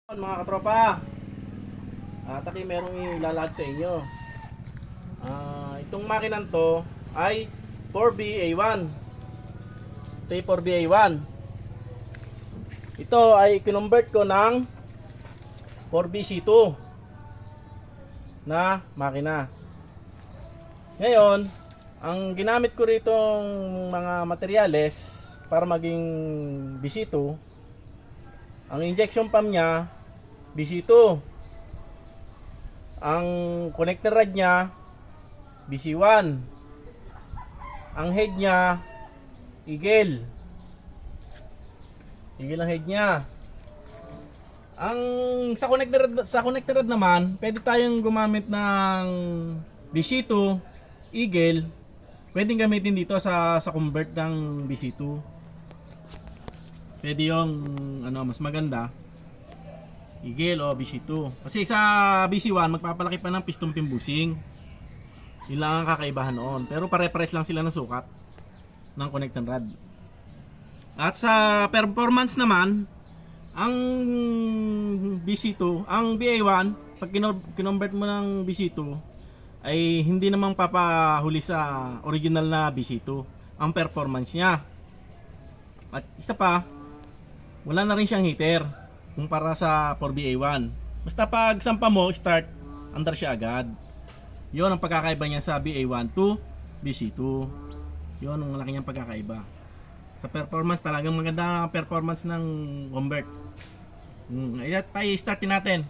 Mga katropa, Taki merong ilalahad sa inyo. Itong makinan to ay 4BA1. Ito ay 4BA1. Ito ay kinonvert ko ng 4BC2 na makina. Ngayon, ang ginamit ko rito mga materyales para maging BC2, ang injection pump niya BC2. Ang connector rod niya BC1. Ang head niya Eagle. Eagle ang head niya. Ang sa connector rod naman, pwede tayong gumamit ng BC2 Eagle. Pwedeng gamitin dito sa convert ng BC2. Pwede yung mas maganda Eagle o BC2. Kasi sa BC1 magpapalaki pa ng piston pin bushing. Yun lang ang kakaibahan noon. Pero pare-pares lang sila ng sukat ng connecting rod. At sa performance naman, ang BC2, ang BA1, pag kinonvert mo ng BC2, ay hindi namang papahuli sa original na BC2 ang performance niya. At isa pa, wala na rin siyang heater kumpara sa 4BA1. Basta pag sampa mo, start, andar siya agad. Yun ang pagkakaiba niya sa BA1 to BC2. Yun ang malaki niyang pagkakaiba. Sa performance, talagang maganda ang performance ng convert. Ay, start natin.